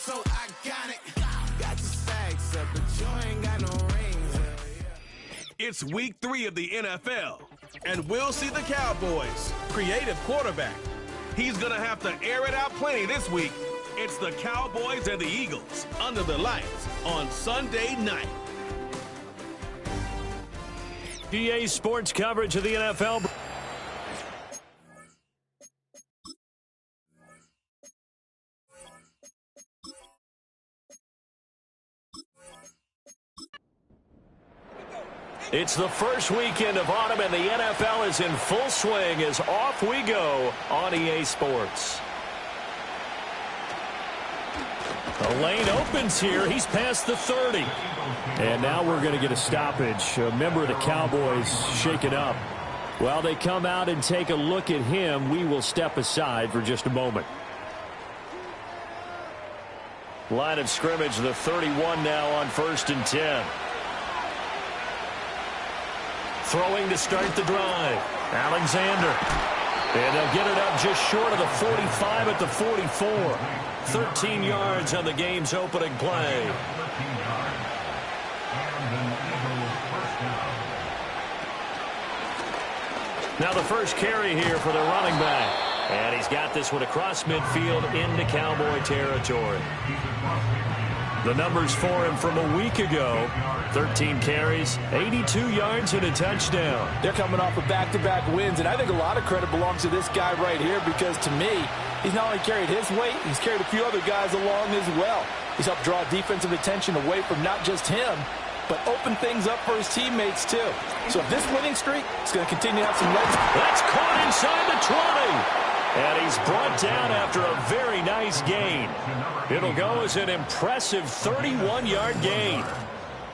so iconic. Got your stacks up, but you ain't got no rings. It's week 3 of the NFL, and we'll see the Cowboys' creative quarterback. He's going to have to air it out plenty this week. It's the Cowboys and the Eagles under the lights on Sunday night. EA Sports coverage of the NFL. It's the first weekend of autumn, and the NFL is in full swing as off we go on EA Sports. The lane opens here. He's past the 30. And now we're going to get a stoppage. A member of the Cowboys shaken up. While they come out and take a look at him, we will step aside for just a moment. Line of scrimmage, the 31 now on 1st and 10. Throwing to start the drive. Alexander. And they'll get it up just short of the 45 at the 44. 13 yards on the game's opening play. Now the first carry here for the running back. And he's got this one across midfield into Cowboy territory. The numbers for him from a week ago. 13 carries, 82 yards, and a touchdown. They're coming off of back-to-back wins, and I think a lot of credit belongs to this guy right here because, to me, he's not only carried his weight, he's carried a few other guys along as well. He's helped draw defensive attention away from not just him, but open things up for his teammates, too. So if this winning streak is going to continue to have some legs. That's caught inside the 20. And he's brought down after a very nice gain. It'll go as an impressive 31-yard gain.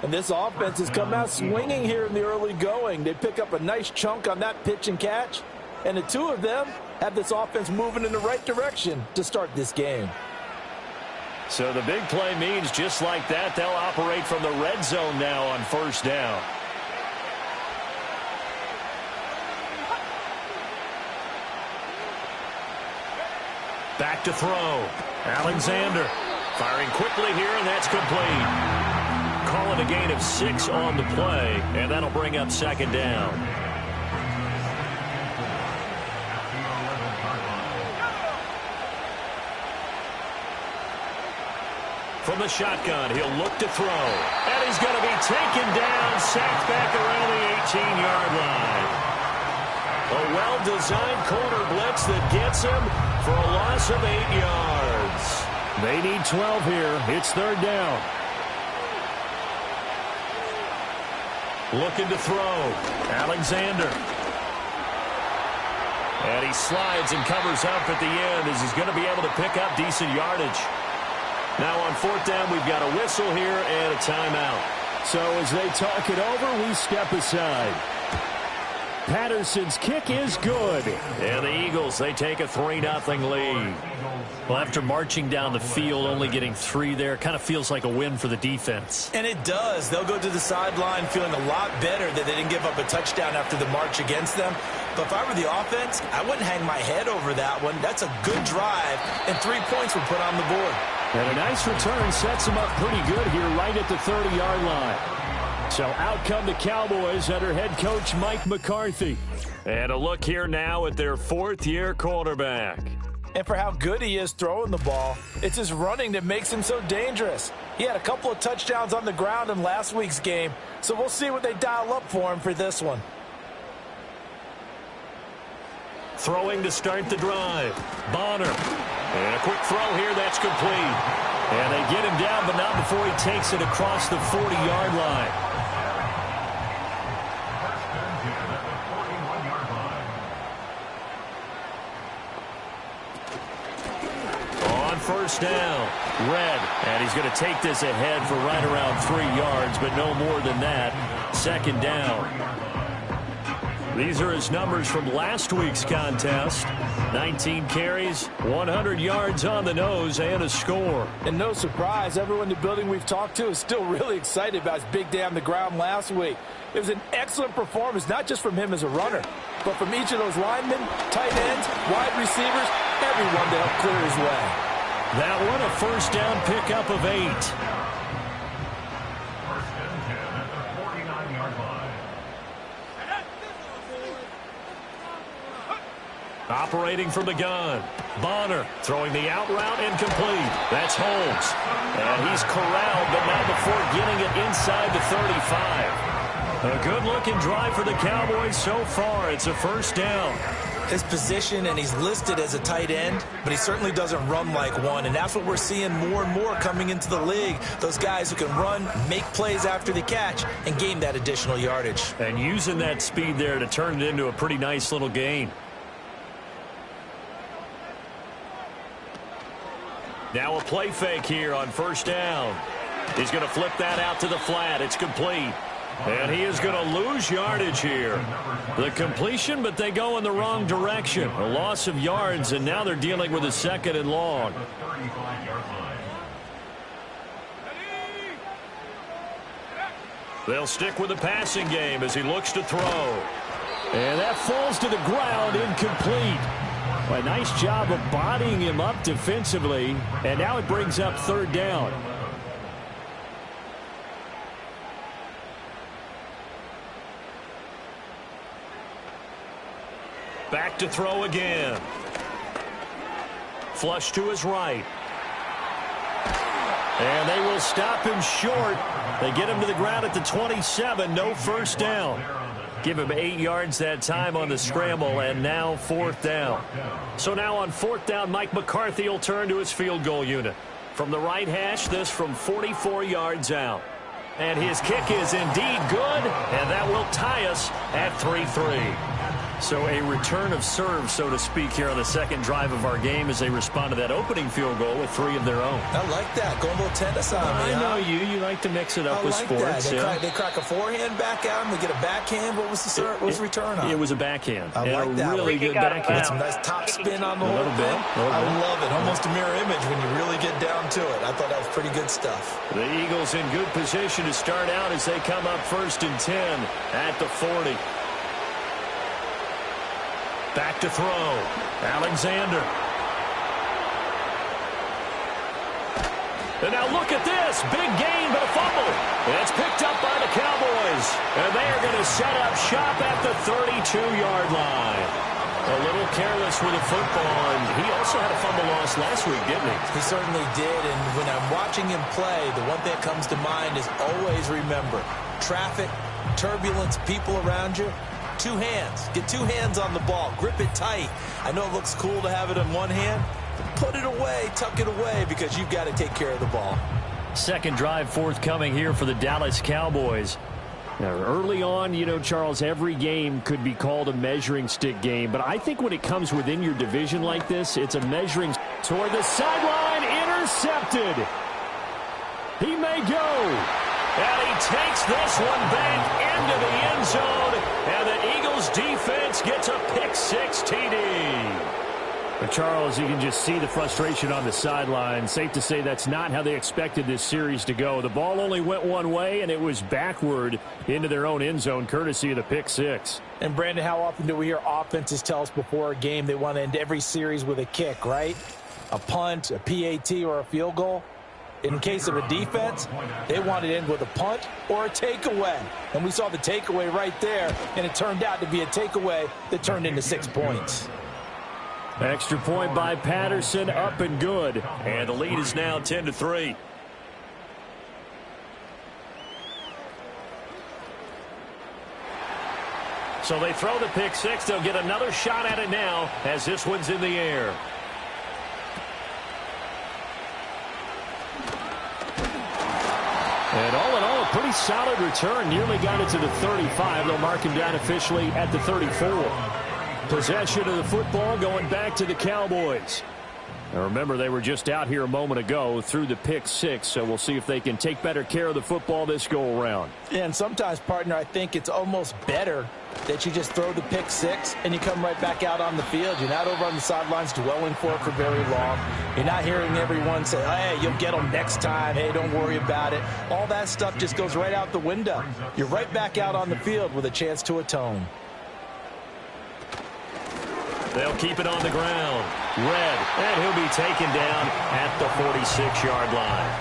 And this offense has come out swinging here in the early going. They pick up a nice chunk on that pitch and catch. And the two of them have this offense moving in the right direction to start this game. So the big play means just like that, they'll operate from the red zone now on 1st down. Back to throw. Alexander firing quickly here, and that's complete. Call it a gain of 6 on the play, and that'll bring up 2nd down. From the shotgun, he'll look to throw. And he's going to be taken down, sacked back around the 18-yard line. A well-designed corner blitz that gets him for a loss of 8 yards. They need 12 here. It's 3rd down. Looking to throw. Alexander. And he slides and covers up at the end as he's going to be able to pick up decent yardage. Now on 4th down, we've got a whistle here and a timeout. So as they talk it over, we step aside. Patterson's kick is good. And the Eagles, they take a 3-0 lead. Well, after marching down the field, only getting 3 there, kind of feels like a win for the defense. And it does. They'll go to the sideline feeling a lot better that they didn't give up a touchdown after the march against them. But if I were the offense, I wouldn't hang my head over that one. That's a good drive, and 3 points were put on the board. And a nice return sets them up pretty good here right at the 30-yard line. So out come the Cowboys under head coach Mike McCarthy. And a look here now at their 4th-year quarterback. And for how good he is throwing the ball, it's his running that makes him so dangerous. He had a couple of touchdowns on the ground in last week's game, so we'll see what they dial up for him for this one. Throwing to start the drive. Bonner. And a quick throw here, that's complete. And they get him down, but not before he takes it across the 40-yard line. On 1st down, Red. And he's going to take this ahead for right around 3 yards, but no more than that. 2nd down. These are his numbers from last week's contest. 19 carries, 100 yards on the nose, and a score. And no surprise, everyone in the building we've talked to is still really excited about his big day on the ground last week. It was an excellent performance, not just from him as a runner, but from each of those linemen, tight ends, wide receivers, everyone to help clear his way. That one a first down pickup of 8. Operating from the gun. Bonner throwing the out route incomplete. That's Holmes. And he's corralled, but not before getting it inside the 35. A good-looking drive for the Cowboys so far. It's a first down. His position, and he's listed as a tight end, but he certainly doesn't run like one, and that's what we're seeing more and more coming into the league. Those guys who can run, make plays after the catch, and gain that additional yardage. And using that speed there to turn it into a pretty nice little gain. Now a play fake here on first down. He's going to flip that out to the flat. It's complete. And he is going to lose yardage here. The completion, but they go in the wrong direction. A loss of yards, and now they're dealing with a second and long. They'll stick with the passing game as he looks to throw. And that falls to the ground, incomplete. A nice job of bodying him up defensively, and now it brings up third down. Back to throw again. Flush to his right. And they will stop him short. They get him to the ground at the 27. No first down. Give him 8 yards that time on the scramble, and now fourth down. So now on fourth down, Mike McCarthy will turn to his field goal unit. From the right hash, this from 44 yards out. And his kick is indeed good, and that will tie us at 3-3. So a return of serve, so to speak, here on the second drive of our game as they respond to that opening field goal with 3 of their own. I like that. Going a little tennis on me. I know you. You like to mix it up with sports. They crack a forehand back at him. They get a backhand. What was the return on? It was a backhand. I like that. Really good backhand. Some nice top spin on the whole little bit. I love it. Almost a mirror image when you really get down to it. I thought that was pretty good stuff. The Eagles in good position to start out as they come up first and 10 at the 40. Back to throw. Alexander. And now look at this. Big gain, but a fumble. And it's picked up by the Cowboys. And they are going to set up shop at the 32-yard line. A little careless with the football, and he also had a fumble loss last week, didn't he? He certainly did, and when I'm watching him play, the one thing that comes to mind is always remember, traffic, turbulence, people around you, 2 hands. Get 2 hands on the ball. Grip it tight. I know it looks cool to have it in one hand, but put it away, tuck it away, because you've got to take care of the ball. Second drive forthcoming here for the Dallas Cowboys. Now, early on, you know, Charles, every game could be called a measuring stick game, but I think when it comes within your division like this, it's a measuring toward the sideline, intercepted. He may go. And he takes this one back into the end zone, and the Eagles defense gets a pick-6 TD. But Charles, you can just see the frustration on the sideline. Safe to say that's not how they expected this series to go. The ball only went one way, and it was backward into their own end zone, courtesy of the pick-6. And, Brandon, how often do we hear offenses tell us before a game they want to end every series with a kick, right? A punt, a PAT, or a field goal? In case of a defense, they want to end with a punt or a takeaway. And we saw the takeaway right there, and it turned out to be a takeaway that turned into 6 points. Extra point by Patterson, up and good. And the lead is now 10-3. So they throw the pick-6. They'll get another shot at it now as this one's in the air. And all in all, a pretty solid return. Nearly got it to the 35. They'll mark him down officially at the 34. Possession of the football going back to the Cowboys. Now remember, they were just out here a moment ago through the pick-6, so we'll see if they can take better care of the football this go-around. And sometimes, partner, I think it's almost better that you just throw the pick-6 and you come right back out on the field. You're not over on the sidelines dwelling for it for very long. You're not hearing everyone say, hey, you'll get them next time. Hey, don't worry about it. All that stuff just goes right out the window. You're right back out on the field with a chance to atone. They'll keep it on the ground. Red, and he'll be taken down at the 46-yard line.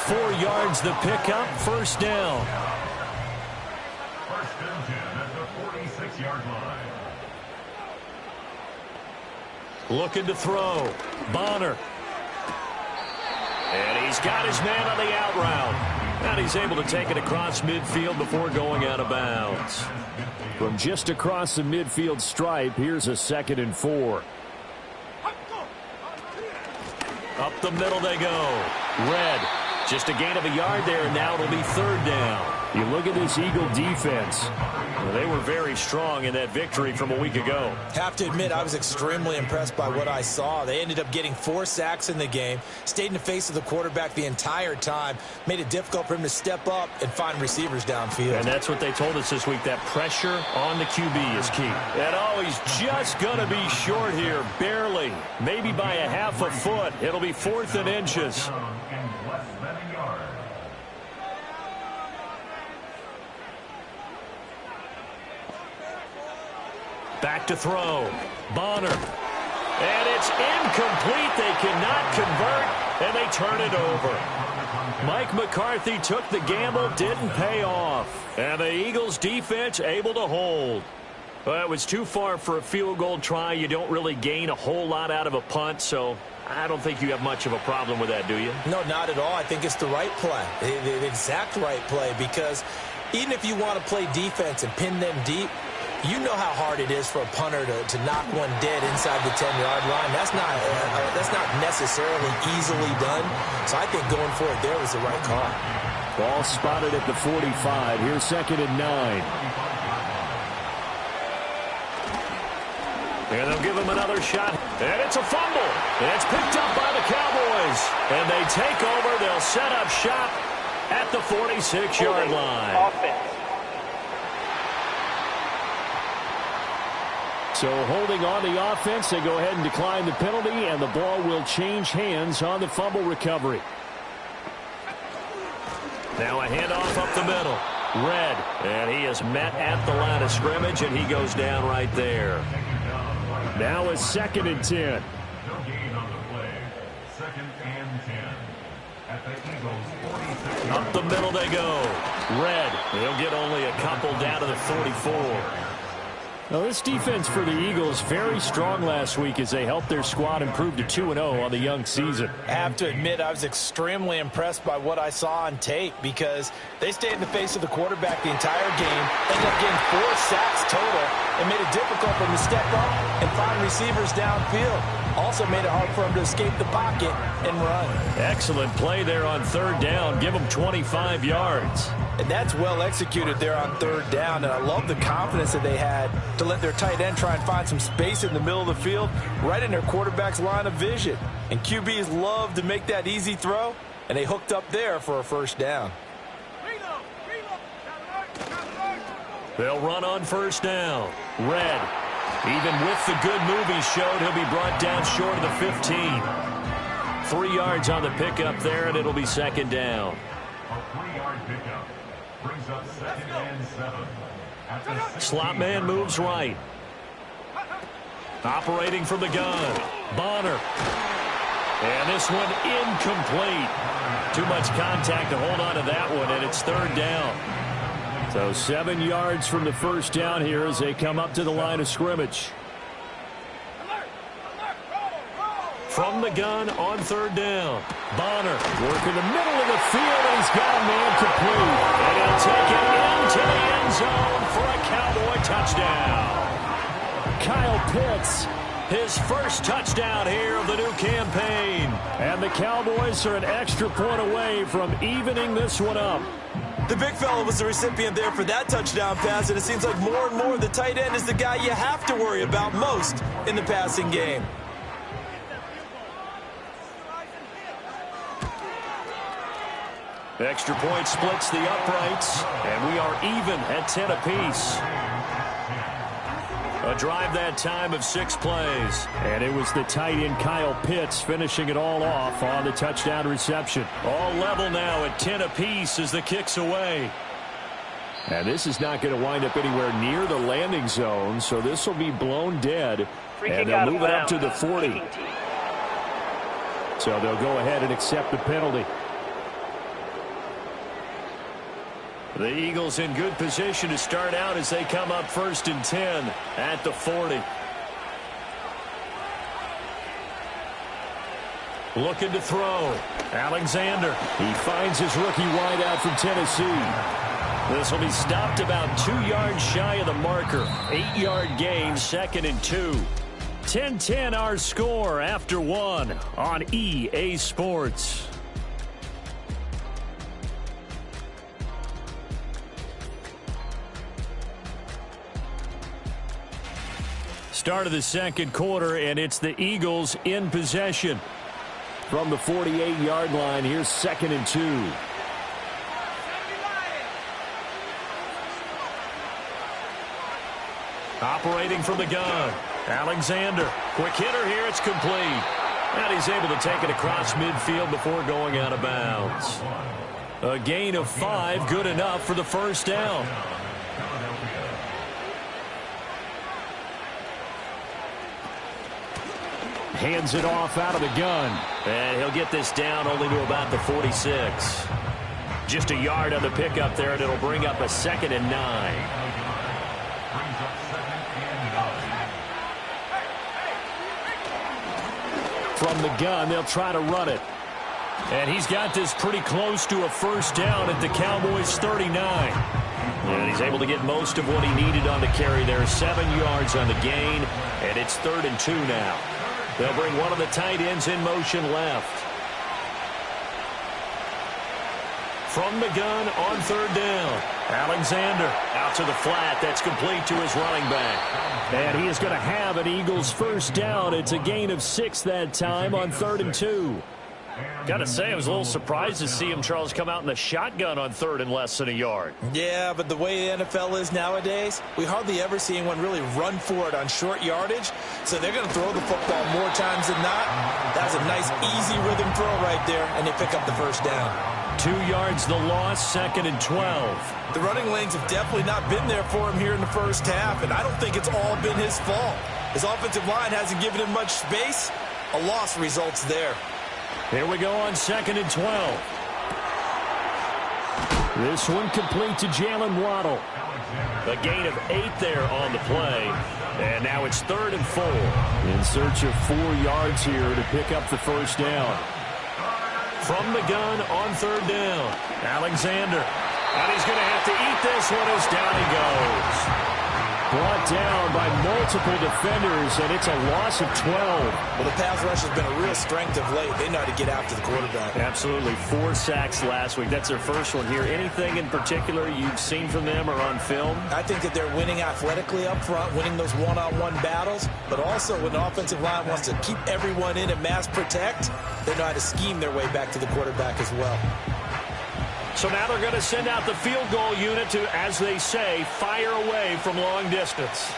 4 yards the pickup, first down. First and 10 at the 46-yard line. Looking to throw. Bonner. And he's got his man on the out route. And he's able to take it across midfield before going out of bounds. From just across the midfield stripe, here's a 2nd and 4. Up the middle they go. Red. Just a gain of a yard there, and now it'll be 3rd down. You look at this Eagle defense. Well, they were very strong in that victory from a week ago. Have to admit, I was extremely impressed by what I saw. They ended up getting 4 sacks in the game, stayed in the face of the quarterback the entire time, made it difficult for him to step up and find receivers downfield. And that's what they told us this week, that pressure on the QB is key. And he's just going to be short here, barely, maybe by a half a foot. It'll be 4th and inches. Back to throw. Bonner. And it's incomplete. They cannot convert, and they turn it over. Mike McCarthy took the gamble, didn't pay off. And the Eagles defense able to hold. Well, it was too far for a field goal try. You don't really gain a whole lot out of a punt, so I don't think you have much of a problem with that, do you? No, not at all. I think it's the right play, the exact right play, because even if you want to play defense and pin them deep, you know how hard it is for a punter to knock one dead inside the 10-yard line. That's not necessarily easily done. So I think going for it there was the right call. Ball spotted at the 45. Here's 2nd and 9. And they'll give him another shot. And it's a fumble. And it's picked up by the Cowboys. And they take over. They'll set up shop at the 46-yard line. Offense. So holding on the offense, they go ahead and decline the penalty, and the ball will change hands on the fumble recovery. Now a handoff up the middle. Red, and he is met at the line of scrimmage, and he goes down right there. Now a 2nd and 10. No gain on the play. 2nd and 10 at the Eagles 46. Up the middle they go. Red, they'll get only a couple down to the 44. Now, this defense for the Eagles very strong last week as they helped their squad improve to 2-0 on the young season. I have to admit, I was extremely impressed by what I saw on tape because they stayed in the face of the quarterback the entire game, ended up getting 4 sacks total, and made it difficult for him to step up and find receivers downfield. Also made it hard for him to escape the pocket and run. Excellent play there on 3rd down. Give him 25 yards. And that's well executed there on 3rd down. And I love the confidence that they had to let their tight end try and find some space in the middle of the field, right in their quarterback's line of vision. And QBs love to make that easy throw, and they hooked up there for a 1st down. They'll run on 1st down. Red, even with the good move he showed, he'll be brought down short of the 15. 3 yards on the pickup there, and it'll be 2nd down. A 3-yard pickup brings up 2nd and 7. Slot man moves right. Operating from the gun. Bonner. And this one incomplete. Too much contact to hold on to that one, and it's 3rd down. So 7 yards from the 1st down here as they come up to the line of scrimmage. From the gun on 3rd down. Bonner working the middle of the field, and he's got a man complete. And he'll take it into the end zone for a Cowboy touchdown. Kyle Pitts, his first touchdown here of the new campaign. And the Cowboys are an extra point away from evening this one up. The big fella was the recipient there for that touchdown pass, and it seems like more and more the tight end is the guy you have to worry about most in the passing game. Extra point splits the uprights, and we are even at 10 apiece. A drive that time of 6 plays. And it was the tight end Kyle Pitts finishing it all off on the touchdown reception. All level now at 10 apiece as the kick's away. And this is not going to wind up anywhere near the landing zone, so this will be blown dead And they'll move it up to the 40. So they'll go ahead and accept the penalty. The Eagles in good position to start out as they come up 1st and 10 at the 40. Looking to throw. Alexander. He finds his rookie wideout from Tennessee. This will be stopped about 2 yards shy of the marker. 8-yard gain, 2nd and 2. 10-10 our score after 1 on EA Sports. Start of the second quarter, and it's the Eagles in possession. From the 48-yard line, here's 2nd and 2. Operating from the gun. Alexander. Quick hitter here. It's complete. And he's able to take it across midfield before going out of bounds. A gain of 5, good enough for the first down. Hands it off out of the gun. And he'll get this down only to about the 46. Just a yard on the pickup there, and it'll bring up a 2nd and 9. From the gun, they'll try to run it. And he's got this pretty close to a first down at the Cowboys' 39. And he's able to get most of what he needed on the carry there. 7 yards on the gain, and it's 3rd and 2 now. They'll bring one of the tight ends in motion left. From the gun on 3rd down. Alexander out to the flat. That's complete to his running back. And he is going to have an Eagles first down. It's a gain of 6 that time on 3rd and 2. Got to say, I was a little surprised to see him, Charles, come out in the shotgun on 3rd and less than a yard. Yeah, but the way the NFL is nowadays, we hardly ever see anyone really run for it on short yardage. So they're going to throw the football more times than not. That's a nice, easy rhythm throw right there, and they pick up the first down. 2 yards the loss, 2nd and 12. The running lanes have definitely not been there for him here in the first half, and I don't think it's all been his fault. His offensive line hasn't given him much space. A loss results there. Here we go on 2nd and 12. This one complete to Jalen Waddle. A gain of 8 there on the play. And now it's 3rd and 4. In search of 4 yards here to pick up the first down. From the gun on 3rd down. Alexander. And he's going to have to eat this one as down he goes. Brought down by multiple defenders, and it's a loss of 12. Well, the pass rush has been a real strength of late. They know how to get after the quarterback. Absolutely. 4 sacks last week. That's their first one here. Anything in particular you've seen from them or on film? I think that they're winning athletically up front, winning those one-on-one battles, but also when the offensive line wants to keep everyone in and mass protect, they know how to scheme their way back to the quarterback as well. So now they're going to send out the field goal unit to, as they say, fire away from long distance.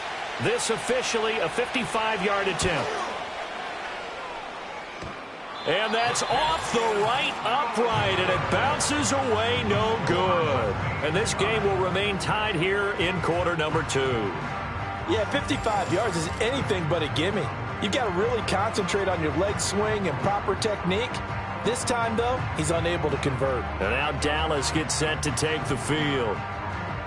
This officially a 55-yard attempt. And that's off the right upright, and it bounces away no good. And this game will remain tied here in quarter number 2. Yeah, 55 yards is anything but a gimme. You've got to really concentrate on your leg swing and proper technique. This time, though, he's unable to convert. And now Dallas gets set to take the field.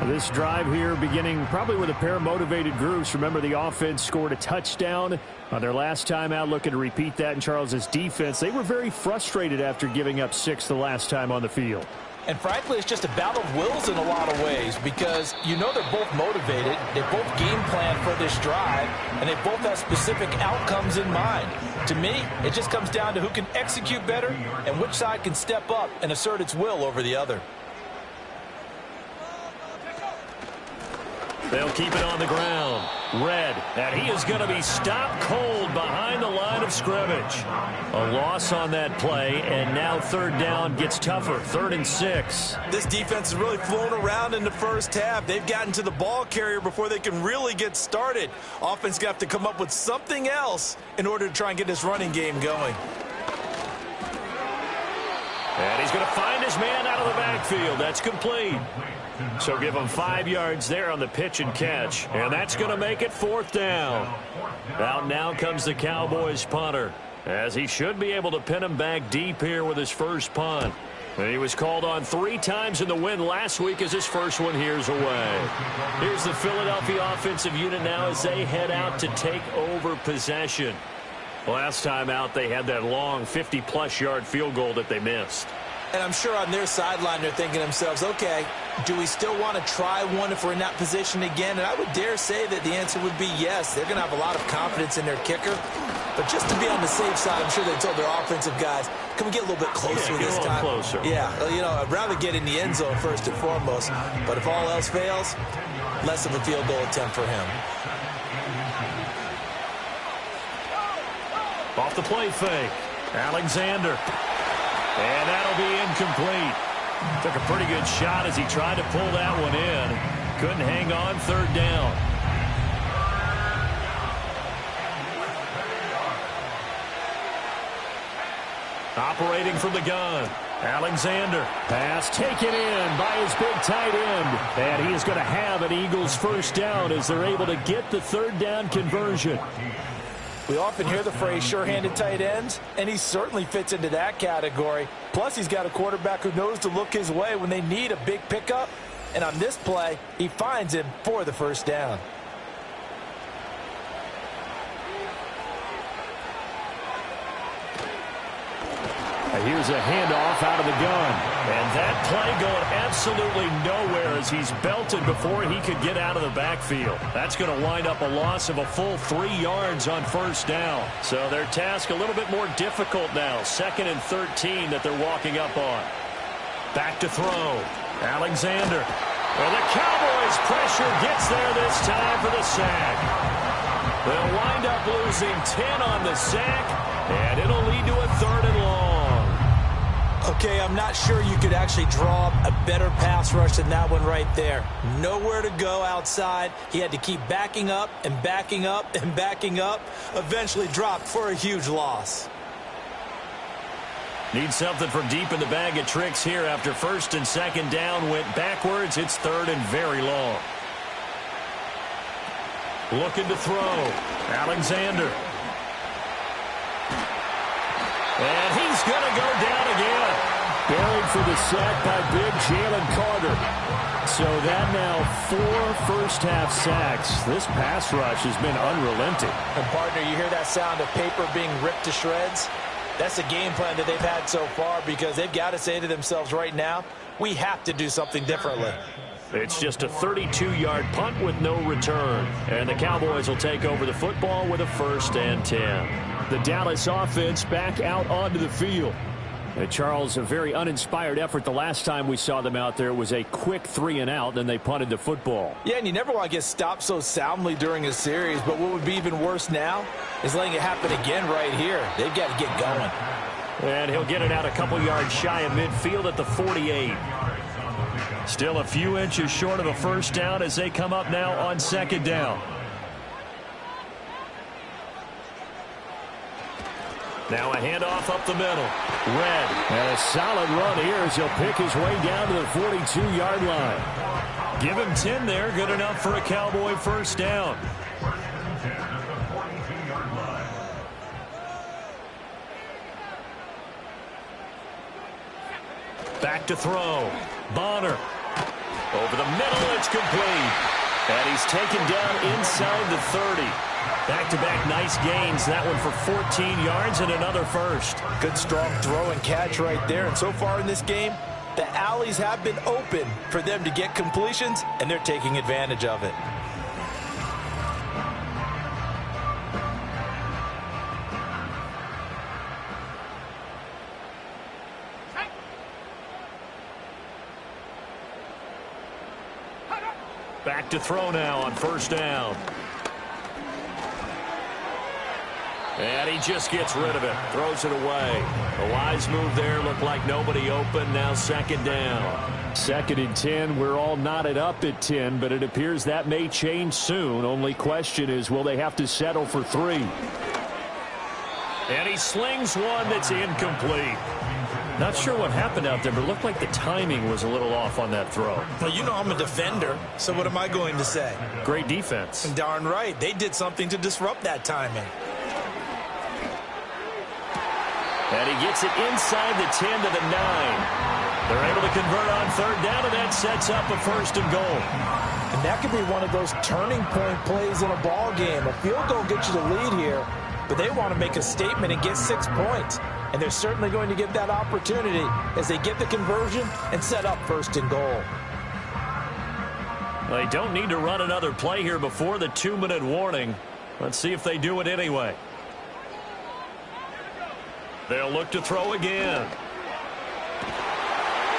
This drive here beginning probably with a pair of motivated groups. Remember, the offense scored a touchdown on their last time out, looking to repeat that in Charles's defense. They were very frustrated after giving up 6 the last time on the field. And frankly, it's just a battle of wills in a lot of ways because you know they're both motivated, they both game plan for this drive, and they both have specific outcomes in mind. To me, it just comes down to who can execute better and which side can step up and assert its will over the other. They'll keep it on the ground. Red, and he is going to be stopped cold behind the line of scrimmage. A loss on that play, and now 3rd down gets tougher. 3rd and 6. This defense has really flown around in the first half. They've gotten to the ball carrier before they can really get started. Offense got to come up with something else in order to try and get this running game going. And he's going to find his man out of the backfield. That's complete. So give him 5 yards there on the pitch and catch. And that's going to make it 4th down. Out now comes the Cowboys punter, as he should be able to pin him back deep here with his first punt. And he was called on 3 times in the win last week as his first one here's away. Here's the Philadelphia offensive unit now as they head out to take over possession. Last time out, they had that long 50-plus yard field goal that they missed. And I'm sure on their sideline they're thinking to themselves, okay, do we still want to try one if we're in that position again? And I would dare say that the answer would be yes. They're going to have a lot of confidence in their kicker. But just to be on the safe side, I'm sure they told their offensive guys, can we get a little bit closer this time? Closer. Yeah, you know, I'd rather get in the end zone first and foremost. But if all else fails, less of a field goal attempt for him. Off the play fake, Alexander. And that'll be incomplete. Took a pretty good shot as he tried to pull that one in. Couldn't hang on, 3rd down. Operating from the gun, Alexander. Pass taken in by his big tight end. And he is going to have an Eagles first down as they're able to get the 3rd down conversion. We often hear the phrase sure-handed tight ends, and he certainly fits into that category. Plus, he's got a quarterback who knows to look his way when they need a big pickup. And on this play, he finds him for the first down. Here's a handoff out of the gun. And that play going absolutely nowhere as he's belted before he could get out of the backfield. That's going to wind up a loss of a full 3 yards on first down. So their task a little bit more difficult now. 2nd and 13 that they're walking up on. Back to throw. Alexander. Well, the Cowboys pressure gets there this time for the sack. They'll wind up losing 10 on the sack, and it'll lead to a 3rd and long. Okay, I'm not sure you could actually draw up a better pass rush than that one right there. Nowhere to go outside. He had to keep backing up and backing up and backing up. Eventually dropped for a huge loss. Need something from deep in the bag of tricks here after 1st and 2nd down went backwards. It's 3rd and very long. Looking to throw. Alexander. And he's going to go down again. Buried for the sack by big Jalen Carter. So that now 4 first-half sacks. This pass rush has been unrelenting. And, partner, you hear that sound of paper being ripped to shreds? That's the game plan that they've had so far because they've got to say to themselves right now, we have to do something differently. It's just a 32-yard punt with no return. And the Cowboys will take over the football with a 1st and 10. The Dallas offense back out onto the field. Charles, a very uninspired effort the last time we saw them out there. It was a quick 3 and out, then they punted the football. Yeah, and you never want to get stopped so soundly during a series, but what would be even worse now is letting it happen again right here. They've got to get going. And he'll get it out a couple yards shy of midfield at the 48. Still a few inches short of a first down as they come up now on 2nd down. Now a handoff up the middle. Red. And a solid run here as he'll pick his way down to the 42-yard line. Give him 10 there. Good enough for a Cowboy first down. Back to throw. Bonner. Over the middle. It's complete. And he's taken down inside the 30. Back-to-back nice gains. That one for 14 yards and another first. Good strong throw and catch right there. And so far in this game, the alleys have been open for them to get completions, and they're taking advantage of it. Back to throw now on first down. And he just gets rid of it. Throws it away. A wise move there. Looked like nobody open. Now 2nd down. 2nd and 10. We're all knotted up at 10, but it appears that may change soon. Only question is, will they have to settle for 3? And he slings one that's incomplete. Not sure what happened out there, but it looked like the timing was a little off on that throw. Well, you know I'm a defender, so what am I going to say? Great defense. Darn right. They did something to disrupt that timing. And he gets it inside the 10 to the 9. They're able to convert on third down, and that sets up a 1st and goal. And that could be one of those turning point plays in a ball game. A field goal gets you the lead here, but they want to make a statement and get 6 points. And they're certainly going to get that opportunity as they get the conversion and set up 1st and goal. They don't need to run another play here before the 2-minute warning. Let's see if they do it anyway. They'll look to throw again.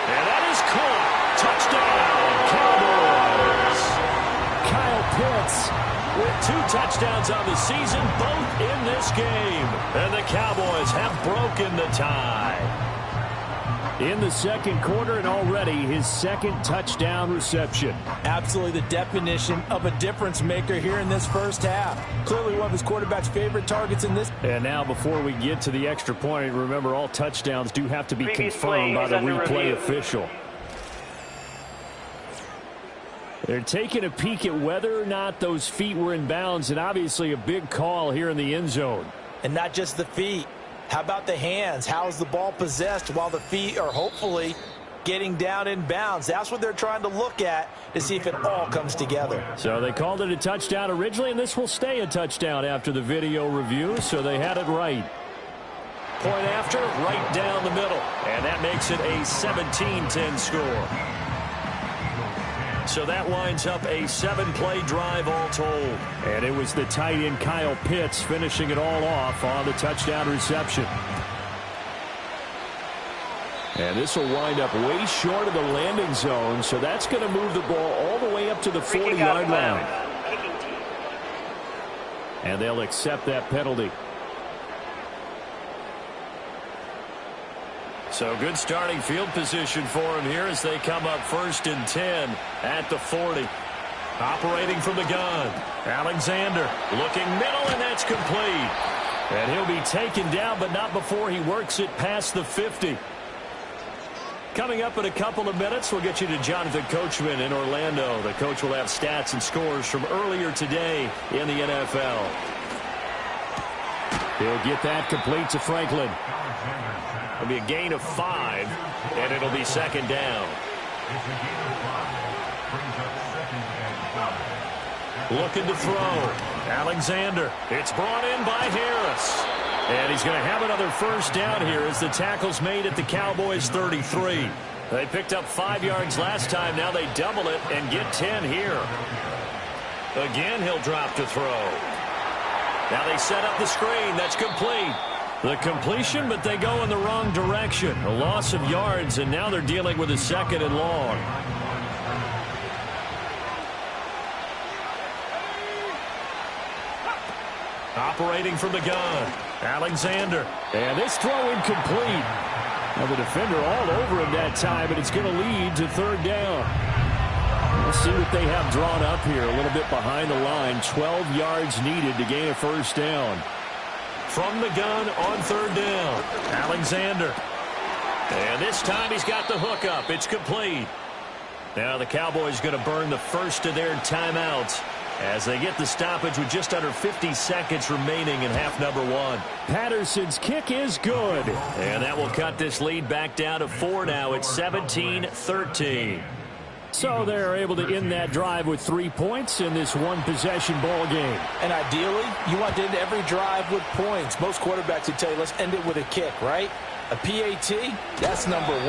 And that is caught. Touchdown, Cowboys. Kyle Pitts with 2 touchdowns on the season, both in this game. And the Cowboys have broken the tie. In the 2nd quarter, and already his 2nd touchdown reception. Absolutely the definition of a difference maker here in this 1st half. Clearly one of his quarterback's favorite targets in this. And now before we get to the extra point, remember all touchdowns do have to be confirmed by the replay official. They're taking a peek at whether or not those feet were in bounds, and obviously a big call here in the end zone. And not just the feet. How about the hands? How is the ball possessed while the feet are hopefully getting down in bounds? That's what they're trying to look at to see if it all comes together. So they called it a touchdown originally, and this will stay a touchdown after the video review, so they had it right. Point after, right down the middle. And that makes it a 17-10 score. So that winds up a 7-play drive all told. And it was the tight end Kyle Pitts finishing it all off on the touchdown reception. And this will wind up way short of the landing zone, so that's going to move the ball all the way up to the 40-yard line. And they'll accept that penalty. So good starting field position for him here as they come up 1st and 10 at the 40. Operating from the gun, Alexander looking middle, and that's complete. And he'll be taken down, but not before he works it past the 50. Coming up in a couple of minutes, we'll get you to Jonathan Coachman in Orlando. The coach will have stats and scores from earlier today in the NFL. He'll get that complete to Franklin. It'll be a gain of 5, and it'll be 2nd down. Looking to throw. Alexander. It's brought in by Harris. And he's going to have another 1st down here as the tackle's made at the Cowboys 33. They picked up 5 yards last time. Now they double it and get 10 here. Again, he'll drop to throw. Now they set up the screen. That's complete. The completion, but they go in the wrong direction. A loss of yards, and now they're dealing with a 2nd and long. Operating from the gun, Alexander. And this throw incomplete. Now the defender all over him that time, and it's going to lead to 3rd down. We'll see what they have drawn up here. A little bit behind the line. 12 yards needed to gain a 1st down. From the gun on 3rd down, Alexander. And this time he's got the hook up. It's complete. Now the Cowboys going to burn the 1st of their timeouts as they get the stoppage with just under 50 seconds remaining in half number 1. Patterson's kick is good. And that will cut this lead back down to 4 now. It's 17-13. So they're able to end that drive with 3 points in this one-possession ball game. And ideally, you want to end every drive with points. Most quarterbacks would tell you, let's end it with a kick, right? A PAT, that's number 1.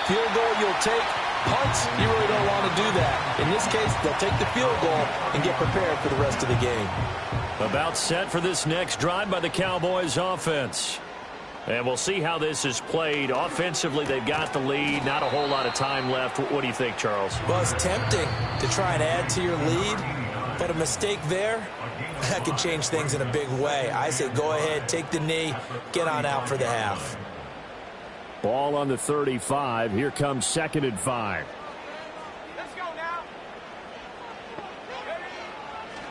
Field goal you'll take. Punts, you really don't want to do that. In this case, they'll take the field goal and get prepared for the rest of the game. About set for this next drive by the Cowboys offense. And we'll see how this is played. Offensively, they've got the lead. Not a whole lot of time left. What do you think, Charles? Well, it's tempting to try and add to your lead, but a mistake there, that could change things in a big way. I say go ahead, take the knee, get on out for the half. Ball on the 35. Here comes 2nd and 5. Let's go now.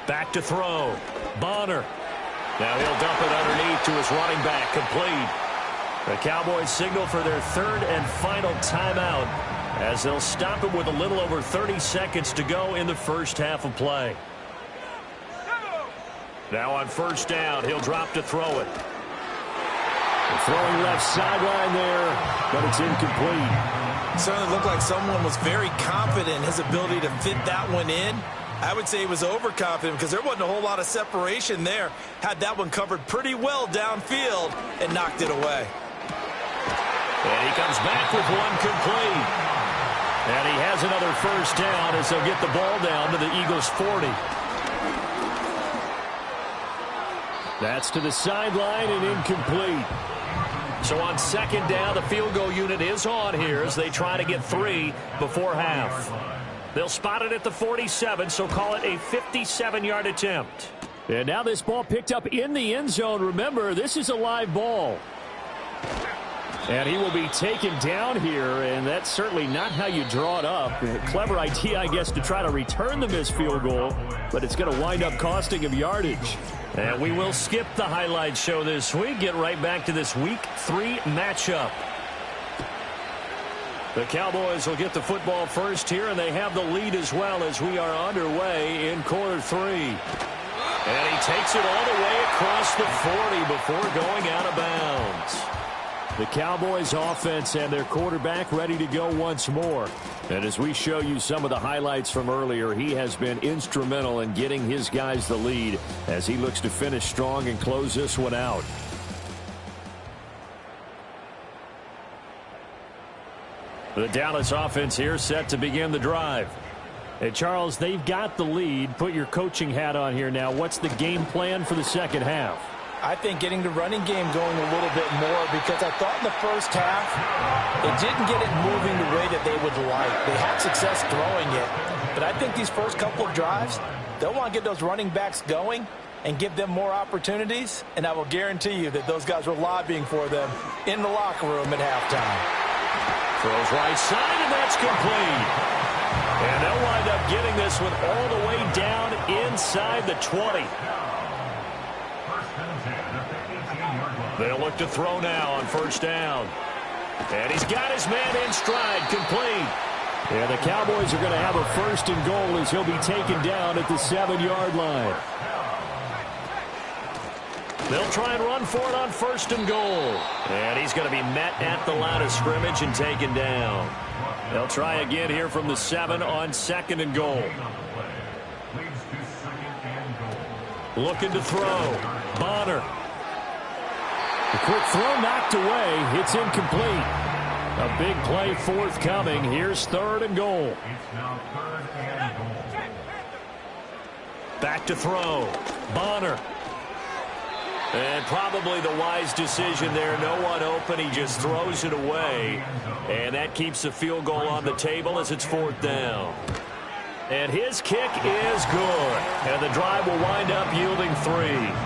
Back to throw. Bonner. Now he'll dump it underneath to his running back. Complete. The Cowboys signal for their third and final timeout as they'll stop it with a little over 30 seconds to go in the first half of play. Now on first down, he'll drop to throw it. Throwing left sideline there, but it's incomplete. It certainly looked like someone was very confident in his ability to fit that one in. I would say he was overconfident because there wasn't a whole lot of separation there. Had that one covered pretty well downfield and knocked it away. And he comes back with one complete. And he has another first down as they'll get the ball down to the Eagles' 40. That's to the sideline and incomplete. So on second down, the field goal unit is on here as they try to get 3 before half. They'll spot it at the 47, so call it a 57-yard attempt. And now this ball picked up in the end zone. Remember, this is a live ball. And he will be taken down here, and that's certainly not how you draw it up. A clever idea, I guess, to try to return the missed field goal, but it's going to wind up costing him yardage. And we will skip the highlight show this week. Get right back to this Week 3 matchup. The Cowboys will get the football first here, and they have the lead as well as we are underway in quarter 3. And he takes it all the way across the 40 before going out of bounds. The Cowboys offense and their quarterback ready to go once more. And as we show you some of the highlights from earlier, he has been instrumental in getting his guys the lead as he looks to finish strong and close this one out. The Dallas offense here set to begin the drive. Hey, Charles, they've got the lead. Put your coaching hat on here now. What's the game plan for the second half? I think getting the running game going a little bit more because I thought in the first half they didn't get it moving the way that they would like. They had success throwing it, but I think these first couple of drives, they'll want to get those running backs going and give them more opportunities, and I will guarantee you that those guys were lobbying for them in the locker room at halftime. Throws right side, and that's complete. And they'll wind up getting this one all the way down inside the 20. They'll look to throw now on first down. And he's got his man in stride, complete. And the Cowboys are going to have a first and goal as he'll be taken down at the 7-yard line. They'll try and run for it on first and goal. And he's going to be met at the line of scrimmage and taken down. They'll try again here from the 7 on second and goal. Looking to throw. Bonner. The quick throw knocked away. It's incomplete. A big play forthcoming. Here's third and goal. Back to throw. Bonner. And probably the wise decision there. No one open. He just throws it away. And that keeps the field goal on the table as it's fourth down. And his kick is good. And the drive will wind up yielding 3.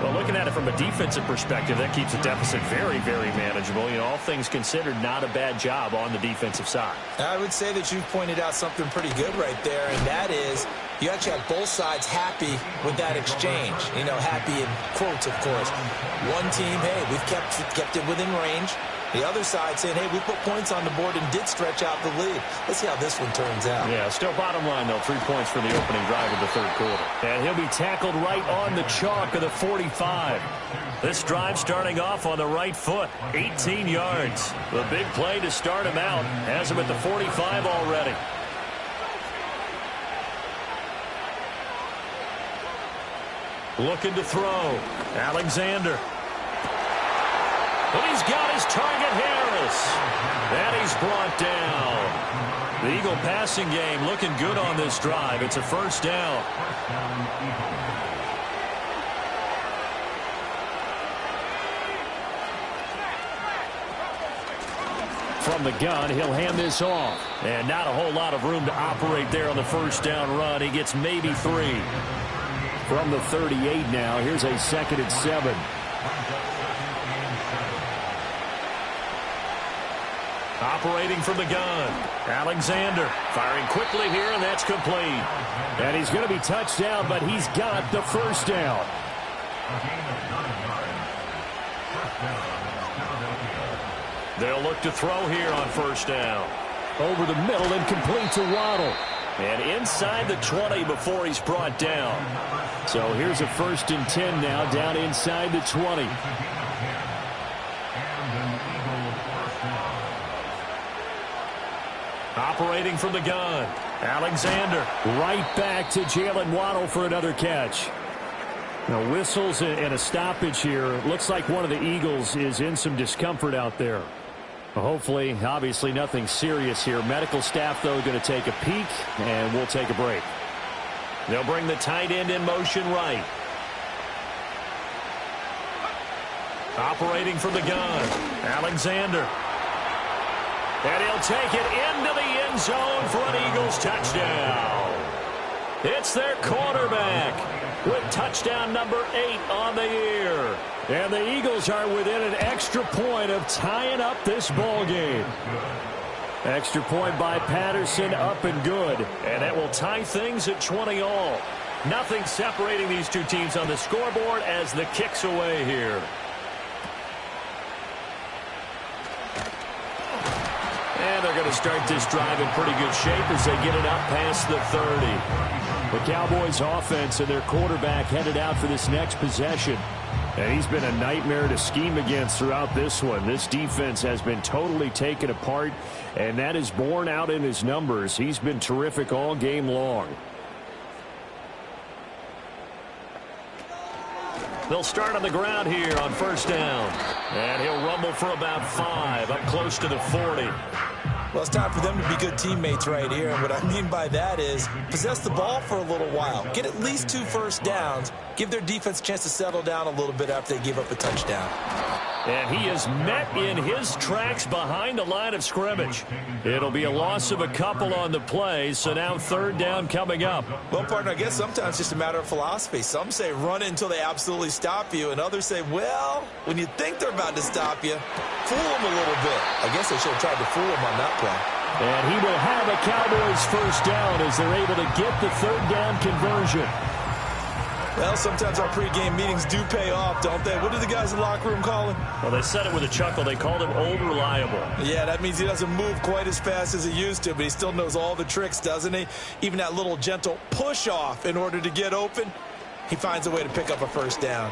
Well, looking at it from a defensive perspective, that keeps the deficit very, very manageable. You know, all things considered, not a bad job on the defensive side. I would say that you've pointed out something pretty good right there, and that is you actually have both sides happy with that exchange. You know, happy in quotes, of course. One team, hey, we've kept it within range. The other side saying, hey, we put points on the board and did stretch out the lead. Let's see how this one turns out. Yeah, still bottom line, though, 3 points for the opening drive of the third quarter. And he'll be tackled right on the chalk of the 45. This drive starting off on the right foot, 18 yards. The big play to start him out. Has him at the 45 already. Looking to throw. Alexander. And he's got his target, Harris. And he's brought down. The Eagle passing game looking good on this drive. It's a first down. From the gun, he'll hand this off. And not a whole lot of room to operate there on the first down run. He gets maybe 3. From the 38 now, here's a 2nd and 7. Operating from the gun. Alexander firing quickly here, and that's complete. And he's going to be touched down, but he's got the first down. They'll look to throw here on first down. Over the middle and complete to Waddle. And inside the 20 before he's brought down. So here's a 1st and 10 now, down inside the 20. Operating from the gun, Alexander. Right back to Jalen Waddle for another catch. Now whistles and a stoppage here. Looks like one of the Eagles is in some discomfort out there. Hopefully, obviously nothing serious here. Medical staff, though, going to take a peek, and we'll take a break. They'll bring the tight end in motion right. Operating from the gun, Alexander. And he'll take it into the end zone for an Eagles touchdown. It's their quarterback with touchdown number 8 on the year. And the Eagles are within an extra point of tying up this ball game. Extra point by Patterson, up and good. And that will tie things at 20 all. Nothing separating these two teams on the scoreboard as the kick's away here. And they're going to start this drive in pretty good shape as they get it up past the 30. The Cowboys offense and their quarterback headed out for this next possession. And he's been a nightmare to scheme against throughout this one. This defense has been totally taken apart, and that is borne out in his numbers. He's been terrific all game long. They'll start on the ground here on first down. And he'll rumble for about 5, up close to the 40. Well, it's time for them to be good teammates right here. And what I mean by that is possess the ball for a little while. Get at least 2 first downs. Give their defense a chance to settle down a little bit after they give up a touchdown. And he is met in his tracks behind the line of scrimmage. It'll be a loss of a couple on the play, so now 3rd down coming up. Well, partner, I guess sometimes it's just a matter of philosophy. Some say run it until they absolutely stop you, and others say, well, when you think they're about to stop you, fool them a little bit. I guess they should have tried to fool them on that play. And he will have a Cowboys first down as they're able to get the 3rd down conversion. Well, sometimes our pregame meetings do pay off, don't they? What do the guys in the locker room call him? Well, they said it with a chuckle. They called him old reliable. Yeah, that means he doesn't move quite as fast as he used to, but he still knows all the tricks, doesn't he? Even that little gentle push-off in order to get open, he finds a way to pick up a first down.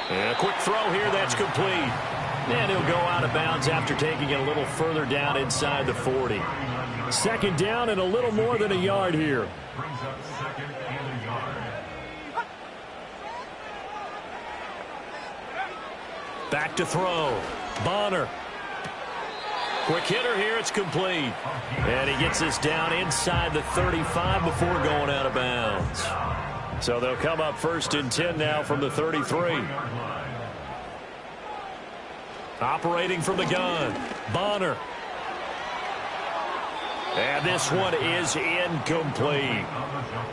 And a quick throw here, that's complete. And he'll go out of bounds after taking it a little further down inside the 40. 2nd down and a little more than a yard here. Brings up 2nd and a yard. Back to throw. Bonner. Quick hitter here. It's complete. And he gets this down inside the 35 before going out of bounds. So they'll come up 1st and 10 now from the 33. Operating from the gun. Bonner. And this one is incomplete.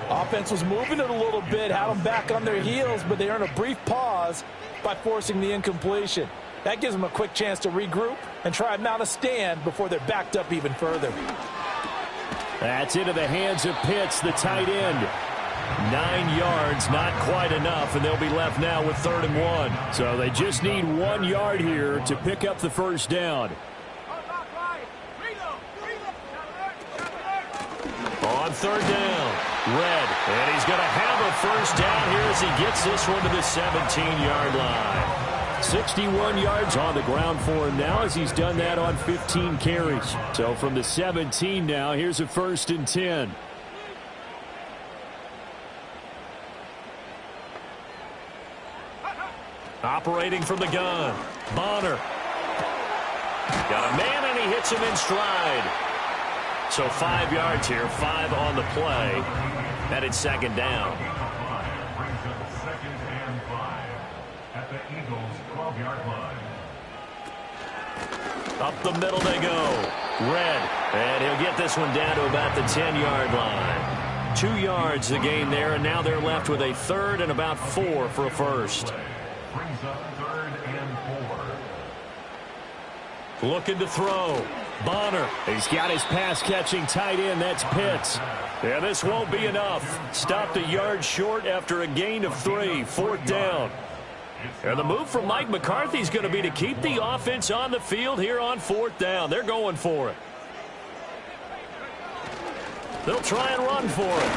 Offense was moving it a little bit, had them back on their heels, but they earned a brief pause by forcing the incompletion. That gives them a quick chance to regroup and try and mount a stand before they're backed up even further. That's into the hands of Pitts, the tight end. 9 yards, not quite enough, and they'll be left now with 3rd and 1. So they just need 1 yard here to pick up the first down. On 3rd down, Red, and he's going to have a first down here as he gets this one to the 17-yard line. 61 yards on the ground for him now as he's done that on 15 carries. So from the 17 now, here's a 1st and 10. Operating from the gun, Bonner. Got a man, and he hits him in stride. So 5 yards here, 5 on the play. Headed 2nd down. Brings up 2nd and 5 at the Eagles' 12-yard line. Up the middle they go. Red, and he'll get this one down to about the 10-yard line. 2 yards the gain there, and now they're left with a 3rd and about 4 for a first. Brings up 3rd and 4. Looking to throw. Bonner. He's got his pass-catching tight end. That's Pitts. Yeah, this won't be enough. Stopped a yard short after a gain of 3. 4th down. And the move from Mike McCarthy is going to be to keep the offense on the field here on 4th down. They're going for it. They'll try and run for it.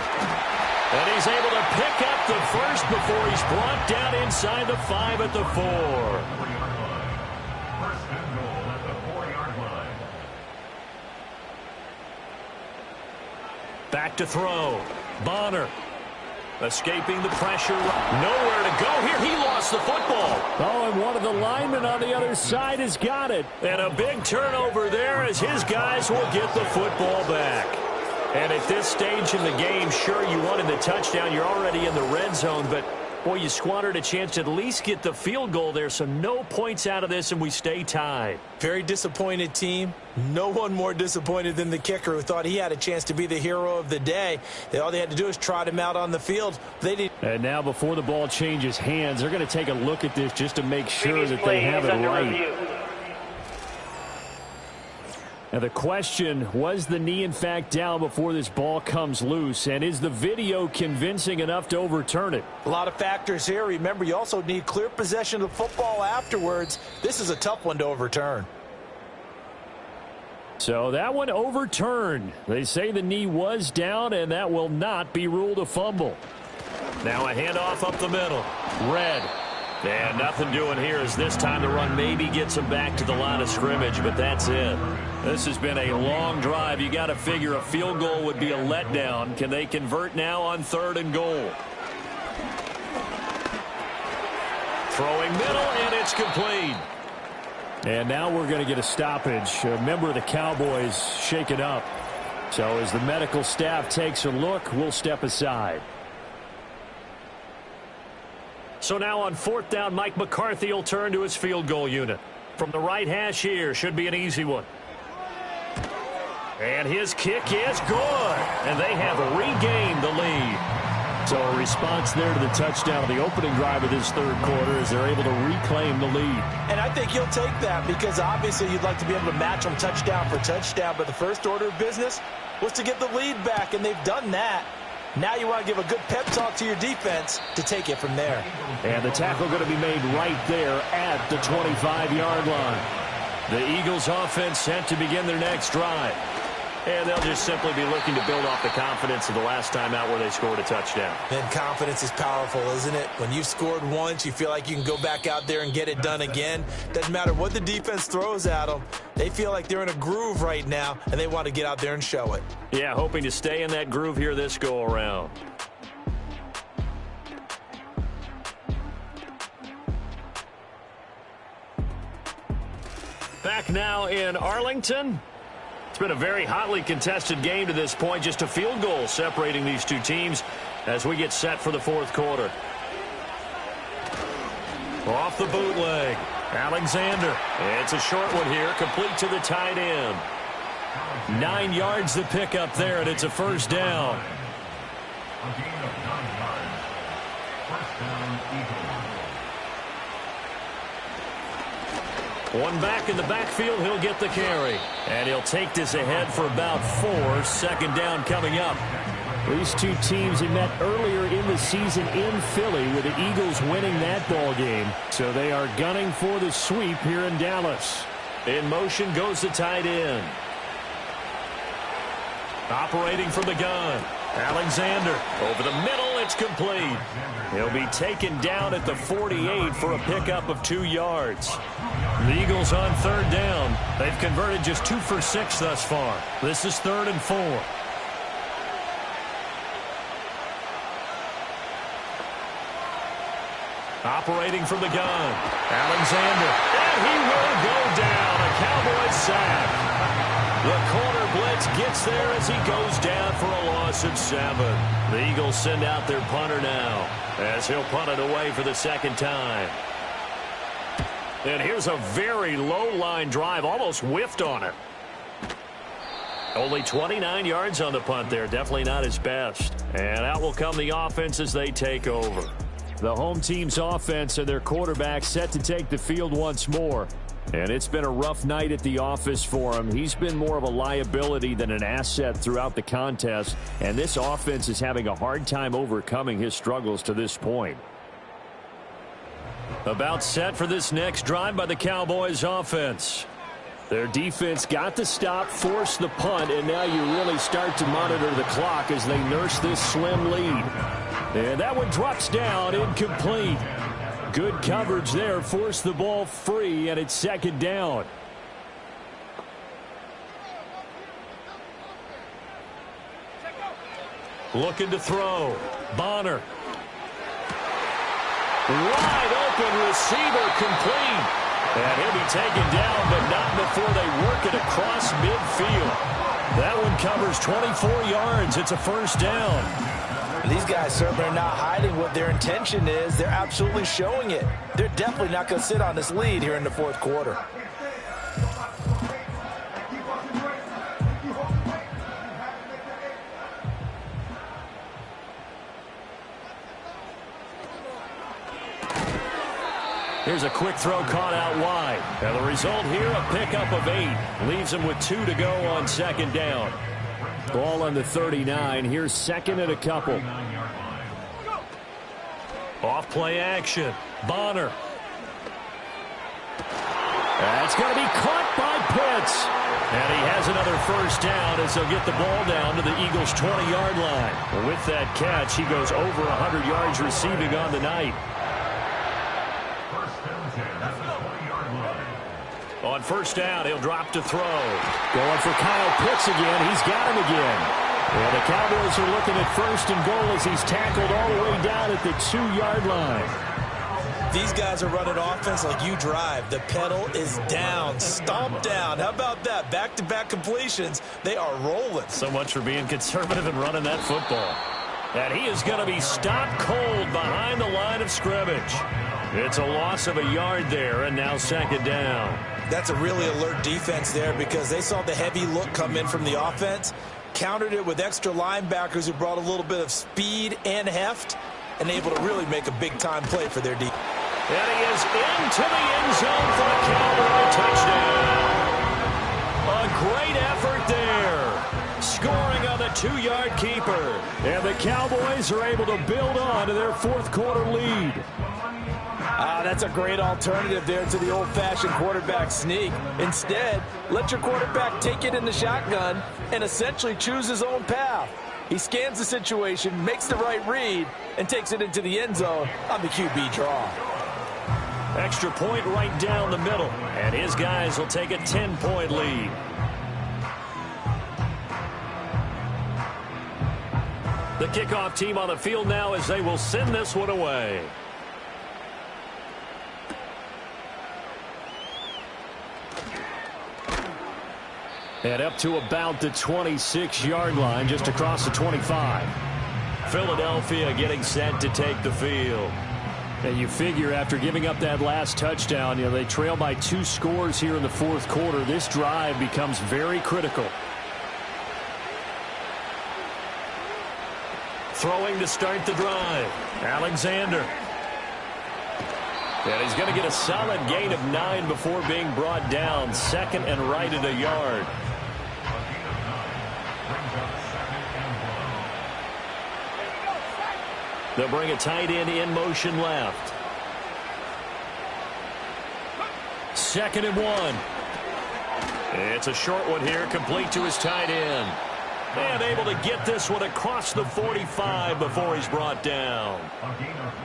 And he's able to pick up the first before he's brought down inside the 5 at the 4. First and goal at the 4-yard line. Back to throw. Bonner. Escaping the pressure. Nowhere to go here. He lost the football. Oh, and one of the linemen on the other side has got it. And a big turnover there as his guys will get the football back. And at this stage in the game, sure, you wanted the touchdown. You're already in the red zone, but, boy, you squandered a chance to at least get the field goal there, so no points out of this, and we stay tied. Very disappointed team. No one more disappointed than the kicker who thought he had a chance to be the hero of the day. All they had to do is trot him out on the field. They didn't. And now before the ball changes hands, they're going to take a look at this just to make sure that they have it right. Now the question, was the knee in fact down before this ball comes loose? And is the video convincing enough to overturn it? A lot of factors here. Remember, you also need clear possession of the football afterwards. This is a tough one to overturn. So that one overturned. They say the knee was down, and that will not be ruled a fumble. Now a handoff up the middle. Red. And nothing doing here as this time the run maybe gets him back to the line of scrimmage, but that's it. This has been a long drive. You got to figure a field goal would be a letdown. Can they convert now on 3rd and goal? Throwing middle, and it's complete. And now we're going to get a stoppage. A member of the Cowboys shaken up. So as the medical staff takes a look, we'll step aside. So now on 4th down, Mike McCarthy will turn to his field goal unit. From the right hash here, should be an easy one. And his kick is good. And they have regained the lead. So a response there to the touchdown of the opening drive of this 3rd quarter as they're able to reclaim the lead. And I think you'll take that because obviously you'd like to be able to match them touchdown for touchdown. But the first order of business was to get the lead back, and they've done that. Now you want to give a good pep talk to your defense to take it from there. And the tackle going to be made right there at the 25-yard line. The Eagles offense set to begin their next drive. And they'll just simply be looking to build off the confidence of the last time out where they scored a touchdown. And confidence is powerful, isn't it? When you've scored once, you feel like you can go back out there and get it done again. Doesn't matter what the defense throws at them. They feel like they're in a groove right now, and they want to get out there and show it. Yeah, hoping to stay in that groove here this go-around. Back now in Arlington. It's been a very hotly contested game to this point. Just a field goal separating these two teams as we get set for the 4th quarter. Off the bootleg. Alexander. It's a short one here, complete to the tight end. 9 yards the pickup there, and it's a 1st down. A gain of 9 yards. 1st down, Eagles. One back in the backfield, he'll get the carry. And he'll take this ahead for about 4. 2nd down coming up. These two teams had met earlier in the season in Philly with the Eagles winning that ball game. So they are gunning for the sweep here in Dallas. In motion goes the tight end. Operating from the gun. Alexander over the middle. It's complete. He'll be taken down at the 48 for a pickup of 2 yards. The Eagles on 3rd down. They've converted just 2 for 6 thus far. This is 3rd and 4. Operating from the gun. Alexander. And he will go down. A Cowboys sack. The corner blitz gets there as he goes down for a loss of 7. The Eagles send out their punter now as he'll punt it away for the 2nd time. And here's a very low line drive, almost whiffed on it. Only 29 yards on the punt there, definitely not his best. And out will come the offense as they take over. The home team's offense and their quarterback set to take the field once more. And it's been a rough night at the office for him. He's been more of a liability than an asset throughout the contest. And this offense is having a hard time overcoming his struggles to this point. About set for this next drive by the Cowboys offense. Their defense got the stop, forced the punt, and now you really start to monitor the clock as they nurse this slim lead. And that one drops down, incomplete. Good coverage there, forced the ball free, and it's second down. Looking to throw. Bonner. Wide open receiver, complete. And he'll be taken down, but not before they work it across midfield. That one covers 24 yards. It's a first down. These guys certainly are not hiding what their intention is. They're absolutely showing it. They're definitely not going to sit on this lead here in the fourth quarter. Here's a quick throw caught out wide. And the result here, a pickup of 8. Leaves them with 2 to go on second down. Ball on the 39. Here's second and a couple. Off play action. Bonner. That's going to be caught by Pitts. And he has another first down as they'll get the ball down to the Eagles' 20-yard line. With that catch, he goes over 100 yards receiving on the night. On first down, he'll drop to throw. Going for Kyle Pitts again. He's got him again. And the Cowboys are looking at first and goal as he's tackled all the way down at the 2-yard line. These guys are running offense like you drive. The pedal is down, stomp down. How about that? Back-to-back completions. They are rolling. So much for being conservative and running that football. And he is going to be stopped cold behind the line of scrimmage. It's a loss of a yard there, and now second down. That's a really alert defense there because they saw the heavy look come in from the offense, countered it with extra linebackers who brought a little bit of speed and heft, and able to really make a big-time play for their defense. And he is into the end zone for a Cowboy touchdown. A great effort there. Scoring on the 2-yard keeper. And the Cowboys are able to build on to their fourth quarter lead. That's a great alternative there to the old-fashioned quarterback sneak. Instead, let your quarterback take it in the shotgun and essentially choose his own path. He scans the situation, makes the right read, and takes it into the end zone on the QB draw. Extra point right down the middle, and his guys will take a 10-point lead. The kickoff team on the field now as they will send this one away. And up to about the 26-yard line, just across the 25. Philadelphia getting set to take the field. And you figure after giving up that last touchdown, they trail by 2 scores here in the fourth quarter. This drive becomes very critical. Throwing to start the drive. Alexander. And he's going to get a solid gain of 9 before being brought down. Second and right at a yard. They'll bring a tight end in motion left. Second and 1. It's a short one here, complete to his tight end. And able to get this one across the 45 before he's brought down.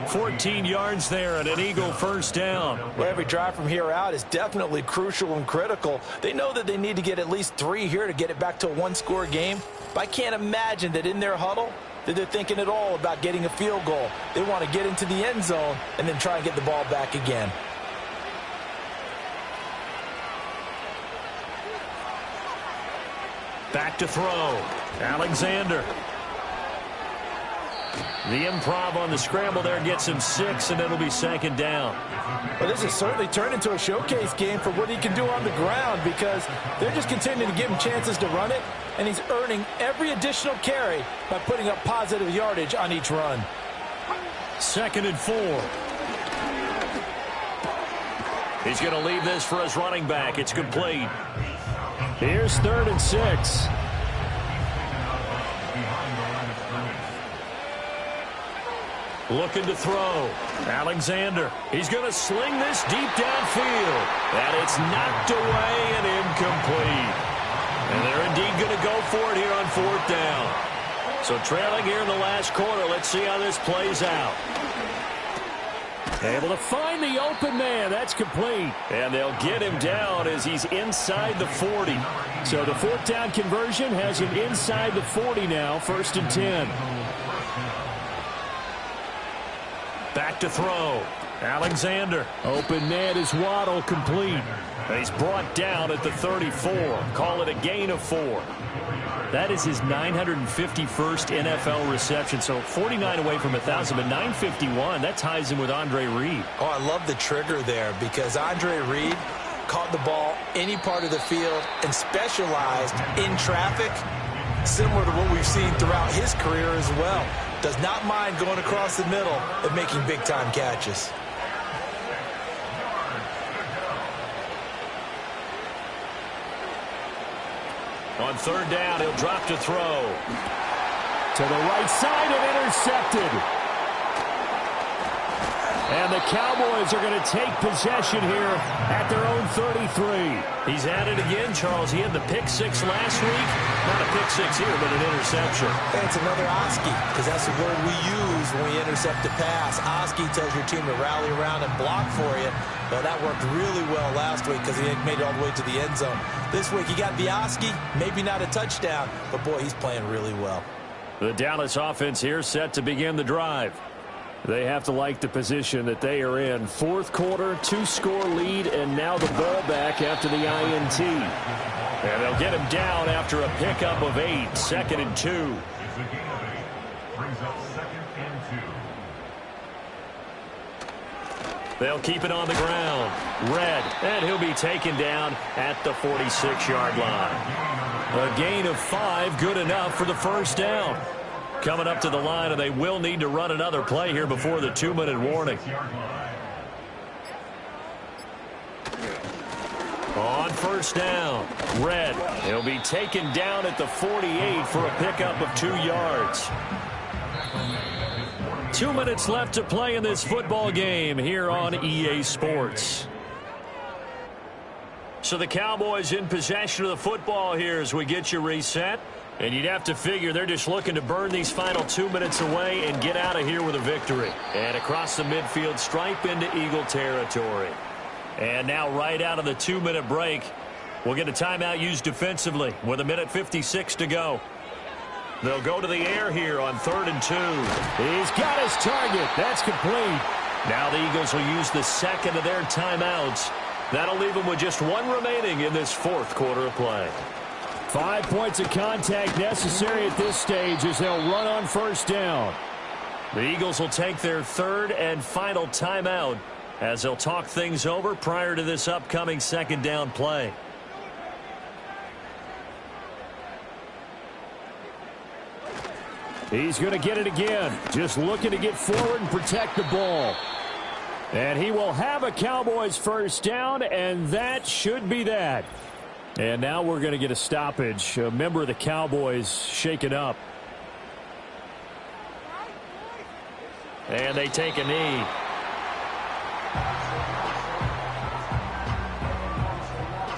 14 yards there and an Eagle first down. Well, every drive from here out is definitely crucial and critical. They know that they need to get at least 3 here to get it back to a 1-score game. But I can't imagine that in their huddle that they're thinking at all about getting a field goal. They want to get into the end zone and then try and get the ball back again. Back to throw. Alexander. The improv on the scramble there gets him 6, and it'll be second down. Well, this has certainly turned into a showcase game for what he can do on the ground because they're just continuing to give him chances to run it, and he's earning every additional carry by putting up positive yardage on each run. Second and 4. He's going to leave this for his running back. It's complete. Here's third and 6. Looking to throw. Alexander. He's going to sling this deep downfield. And it's knocked away and incomplete. And they're indeed going to go for it here on 4th down. So trailing here in the last quarter. Let's see how this plays out. Able to find the open man. That's complete. And they'll get him down as he's inside the 40. So the 4th down conversion has him inside the 40 now. 1st and 10. Back to throw. Alexander. Open man is Waddle, complete. And he's brought down at the 34. Call it a gain of 4. That is his 951st NFL reception. So 49 away from 1,000, but 951. That ties him with Andre Reed. Oh, I love the trigger there because Andre Reed caught the ball any part of the field and specialized in traffic, similar to what we've seen throughout his career as well. Does not mind going across the middle and making big-time catches. On 3rd down, he'll drop to throw. To the right side and intercepted. And the Cowboys are going to take possession here at their own 33. He's at it again, Charles. He had the pick 6 last week. Not a pick 6 here, but an interception. And it's another Oski, because that's the word we use when we intercept a pass. Oski tells your team to rally around and block for you. Well, that worked really well last week because he made it all the way to the end zone. This week, he got the Oski, maybe not a touchdown, but boy, he's playing really well. The Dallas offense here set to begin the drive. They have to like the position that they are in. 4th quarter, 2-score lead, and now the ball back after the INT. And they'll get him down after a pickup of 8. 2nd and 2. Brings up 2nd and 2. They'll keep it on the ground. Red, and he'll be taken down at the 46-yard line. A gain of 5, good enough for the 1st down. Coming up to the line, and they will need to run another play here before the 2-minute warning. On 1st down, Red. He'll be taken down at the 48 for a pickup of 2 yards. 2 minutes left to play in this football game here on EA Sports. So the Cowboys in possession of the football here as we get you reset. And you'd have to figure they're just looking to burn these final 2 minutes away and get out of here with a victory. And across the midfield stripe into Eagle territory. And now right out of the 2-minute break, we'll get a timeout used defensively with 1:56 to go. They'll go to the air here on 3rd and 2. He's got his target. That's complete. Now the Eagles will use the 2nd of their timeouts. That'll leave them with just 1 remaining in this 4th quarter of play. 5 points of contact necessary at this stage as they'll run on 1st down. The Eagles will take their 3rd and final timeout as they'll talk things over prior to this upcoming 2nd down play. He's going to get it again. Just looking to get forward and protect the ball. And he will have a Cowboys 1st down, and that should be that. And now we're going to get a stoppage. A member of the Cowboys shaken up. And they take a knee.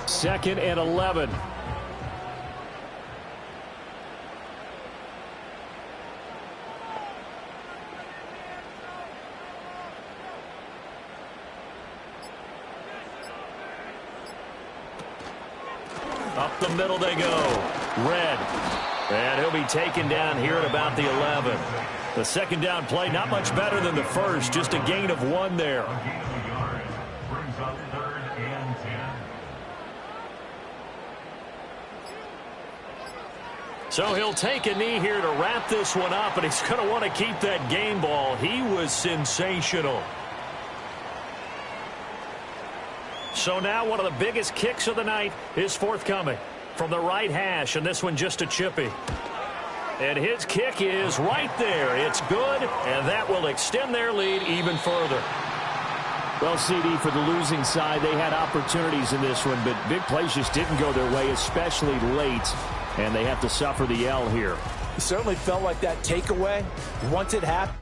Second and 11. Up the middle they go. Red. And he'll be taken down here at about the 11. The 2nd down play, not much better than the 1st. Just a gain of 1 there. Brings up 3rd and 10. So he'll take a knee here to wrap this one up, and he's going to want to keep that game ball. He was sensational. So now one of the biggest kicks of the night is forthcoming from the right hash, and this one just a chippy. And his kick is right there. It's good, and that will extend their lead even further. Well, CD, for the losing side, they had opportunities in this one, but big plays just didn't go their way, especially late, and they have to suffer the L here. It certainly felt like that takeaway. Once it happened,